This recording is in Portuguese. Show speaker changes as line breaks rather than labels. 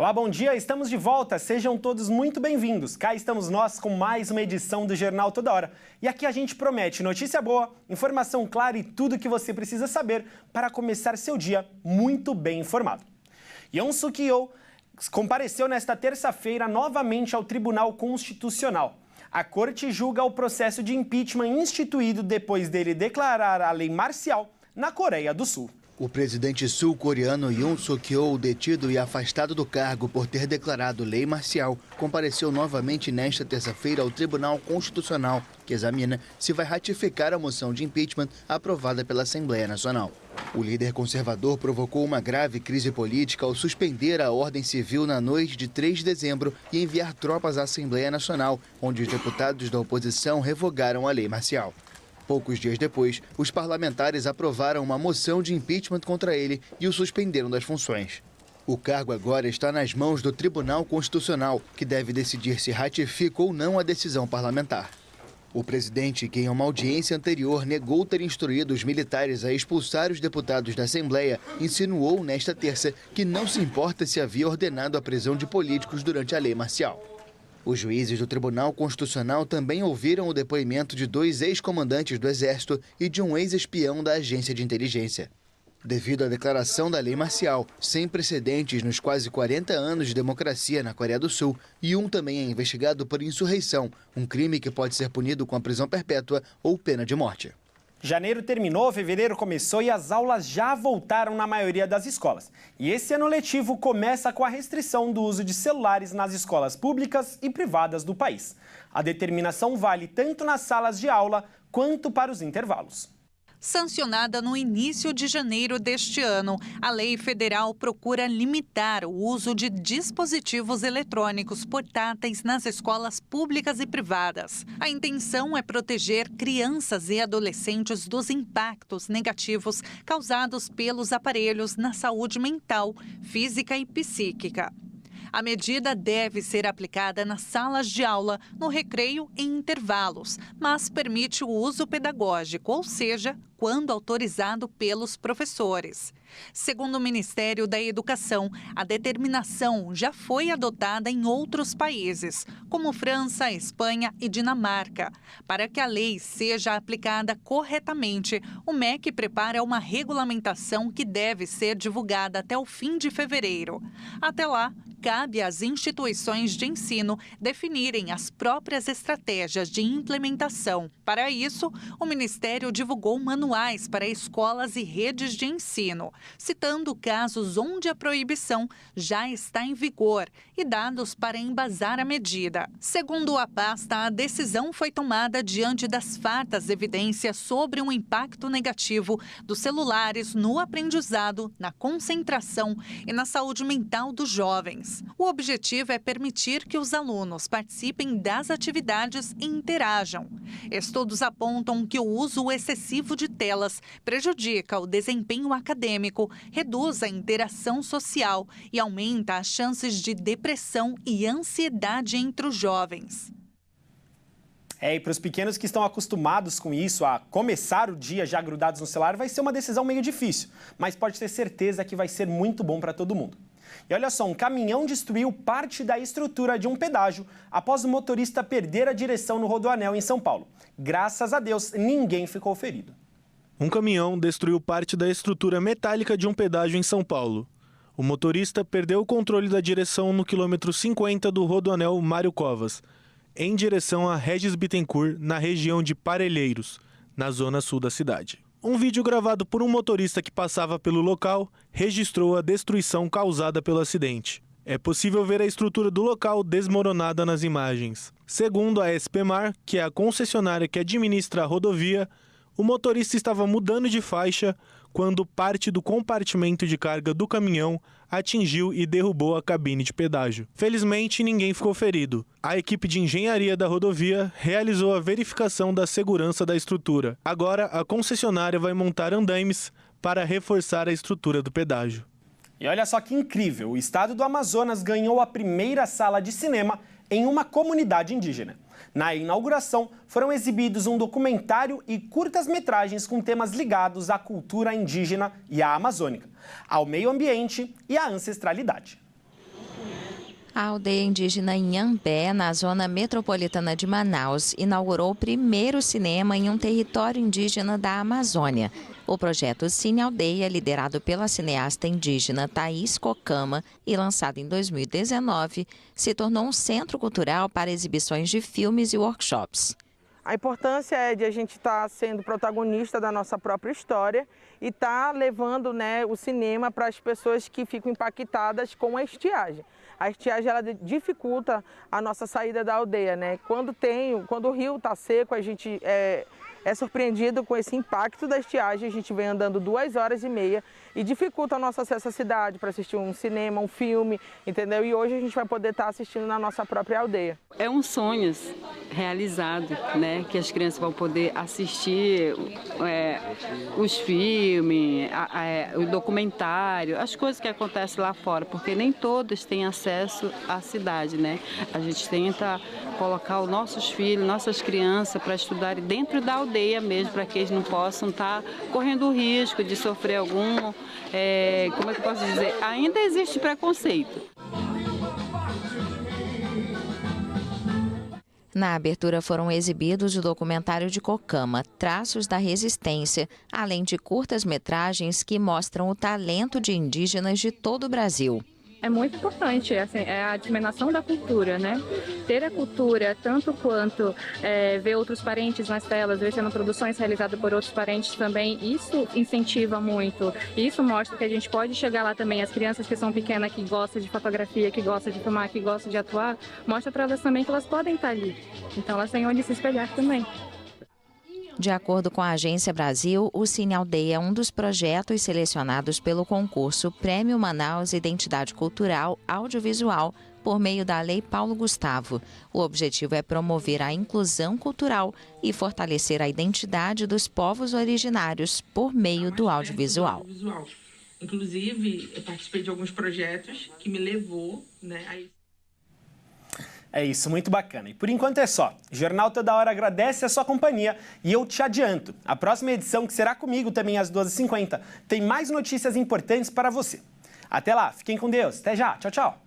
Olá, bom dia, estamos de volta, sejam todos muito bem-vindos. Cá estamos nós com mais uma edição do Jornal Toda Hora. E aqui a gente promete notícia boa, informação clara e tudo o que você precisa saber para começar seu dia muito bem informado. Yoon Suk-yeol compareceu nesta terça-feira novamente ao Tribunal Constitucional. A corte julga o processo de impeachment instituído depois dele declarar a lei marcial na Coreia do Sul.
O presidente sul-coreano Yoon Suk-yeol, detido e afastado do cargo por ter declarado lei marcial, compareceu novamente nesta terça-feira ao Tribunal Constitucional, que examina se vai ratificar a moção de impeachment aprovada pela Assembleia Nacional. O líder conservador provocou uma grave crise política ao suspender a ordem civil na noite de 3 de dezembro e enviar tropas à Assembleia Nacional, onde os deputados da oposição revogaram a lei marcial. Poucos dias depois, os parlamentares aprovaram uma moção de impeachment contra ele e o suspenderam das funções. O cargo agora está nas mãos do Tribunal Constitucional, que deve decidir se ratifica ou não a decisão parlamentar. O presidente, que em uma audiência anterior negou ter instruído os militares a expulsar os deputados da Assembleia, insinuou nesta terça que não se importa se havia ordenado a prisão de políticos durante a lei marcial. Os juízes do Tribunal Constitucional também ouviram o depoimento de 2 ex-comandantes do Exército e de um ex-espião da Agência de Inteligência. Devido à declaração da lei marcial, sem precedentes nos quase 40 anos de democracia na Coreia do Sul, Yoon também é investigado por insurreição, um crime que pode ser punido com a prisão perpétua ou pena de morte.
Janeiro terminou, fevereiro começou e as aulas já voltaram na maioria das escolas. E esse ano letivo começa com a restrição do uso de celulares nas escolas públicas e privadas do país. A determinação vale tanto nas salas de aula quanto para os intervalos.
Sancionada no início de janeiro deste ano, a lei federal procura limitar o uso de dispositivos eletrônicos portáteis nas escolas públicas e privadas. A intenção é proteger crianças e adolescentes dos impactos negativos causados pelos aparelhos na saúde mental, física e psíquica. A medida deve ser aplicada nas salas de aula, no recreio e intervalos, mas permite o uso pedagógico, ou seja, quando autorizado pelos professores. Segundo o Ministério da Educação, a determinação já foi adotada em outros países, como França, Espanha e Dinamarca. Para que a lei seja aplicada corretamente, o MEC prepara uma regulamentação que deve ser divulgada até o fim de fevereiro. Até lá, cabe às instituições de ensino definirem as próprias estratégias de implementação. Para isso, o Ministério divulgou manuais para escolas e redes de ensino, citando casos onde a proibição já está em vigor e dados para embasar a medida. Segundo a pasta, a decisão foi tomada diante das fartas evidências sobre um impacto negativo dos celulares no aprendizado, na concentração e na saúde mental dos jovens. O objetivo é permitir que os alunos participem das atividades e interajam. Estudos apontam que o uso excessivo de telas prejudica o desempenho acadêmico, reduz a interação social e aumenta as chances de depressão e ansiedade entre os jovens.
E para os pequenos que estão acostumados com isso, a começar o dia já grudados no celular, vai ser uma decisão meio difícil, mas pode ter certeza que vai ser muito bom para todo mundo. E olha só, um caminhão destruiu parte da estrutura de um pedágio após o motorista perder a direção no Rodoanel em São Paulo. Graças a Deus, ninguém ficou ferido.
Um caminhão destruiu parte da estrutura metálica de um pedágio em São Paulo. O motorista perdeu o controle da direção no quilômetro 50 do Rodoanel Mário Covas, em direção a Regis Bittencourt, na região de Parelheiros, na zona sul da cidade. Um vídeo gravado por um motorista que passava pelo local registrou a destruição causada pelo acidente. É possível ver a estrutura do local desmoronada nas imagens. Segundo a SPMar, que é a concessionária que administra a rodovia, o motorista estava mudando de faixa quando parte do compartimento de carga do caminhão atingiu e derrubou a cabine de pedágio. Felizmente, ninguém ficou ferido. A equipe de engenharia da rodovia realizou a verificação da segurança da estrutura. Agora, a concessionária vai montar andaimes para reforçar a estrutura do pedágio.
E olha só que incrível, o estado do Amazonas ganhou a primeira sala de cinema em uma comunidade indígena. Na inauguração, foram exibidos um documentário e curtas-metragens com temas ligados à cultura indígena e à amazônica, ao meio ambiente e à ancestralidade.
A aldeia indígena Inhambé, na zona metropolitana de Manaus, inaugurou o primeiro cinema em um território indígena da Amazônia. O projeto Cine Aldeia, liderado pela cineasta indígena Thaís Cocama e lançado em 2019, se tornou um centro cultural para exibições de filmes e workshops.
A importância é de a gente estar sendo protagonista da nossa própria história e estar levando, o cinema para as pessoas que ficam impactadas com a estiagem. A estiagem ela dificulta a nossa saída da aldeia, Quando o rio está seco, a gente é surpreendido com esse impacto da estiagem. A gente vem andando 2h30 e dificulta o nosso acesso à cidade para assistir um cinema, um filme, entendeu? E hoje a gente vai poder estar assistindo na nossa própria aldeia.
É um sonho realizado, que as crianças vão poder assistir os filmes, o documentário, as coisas que acontecem lá fora, porque nem todos têm acesso à cidade, A gente tenta colocar os nossos filhos, nossas crianças para estudarem dentro da aldeia mesmo, para que eles não possam estar correndo o risco de sofrer algum, como é que eu posso dizer, ainda existe preconceito.
Na abertura foram exibidos o documentário de Cocama, Traços da Resistência, além de curtas-metragens que mostram o talento de indígenas de todo o Brasil.
É muito importante, é a disseminação da cultura, Ter a cultura, tanto quanto ver outros parentes nas telas, ver sendo produções realizadas por outros parentes também, isso incentiva muito. Isso mostra que a gente pode chegar lá também, as crianças que são pequenas, que gostam de fotografia, que gostam de filmar, que gostam de atuar, mostra para elas também que elas podem estar ali. Então elas têm onde se espelhar também.
De acordo com a Agência Brasil, o Cine Aldeia é um dos projetos selecionados pelo concurso Prêmio Manaus Identidade Cultural Audiovisual por meio da Lei Paulo Gustavo. O objetivo é promover a inclusão cultural e fortalecer a identidade dos povos originários por meio do audiovisual.
Inclusive, eu participei de alguns projetos que me levou, a isso.
É isso, muito bacana. E por enquanto é só. O Jornal Toda Hora agradece a sua companhia e eu te adianto, a próxima edição, que será comigo também às 12h50, tem mais notícias importantes para você. Até lá, fiquem com Deus. Até já. Tchau, tchau.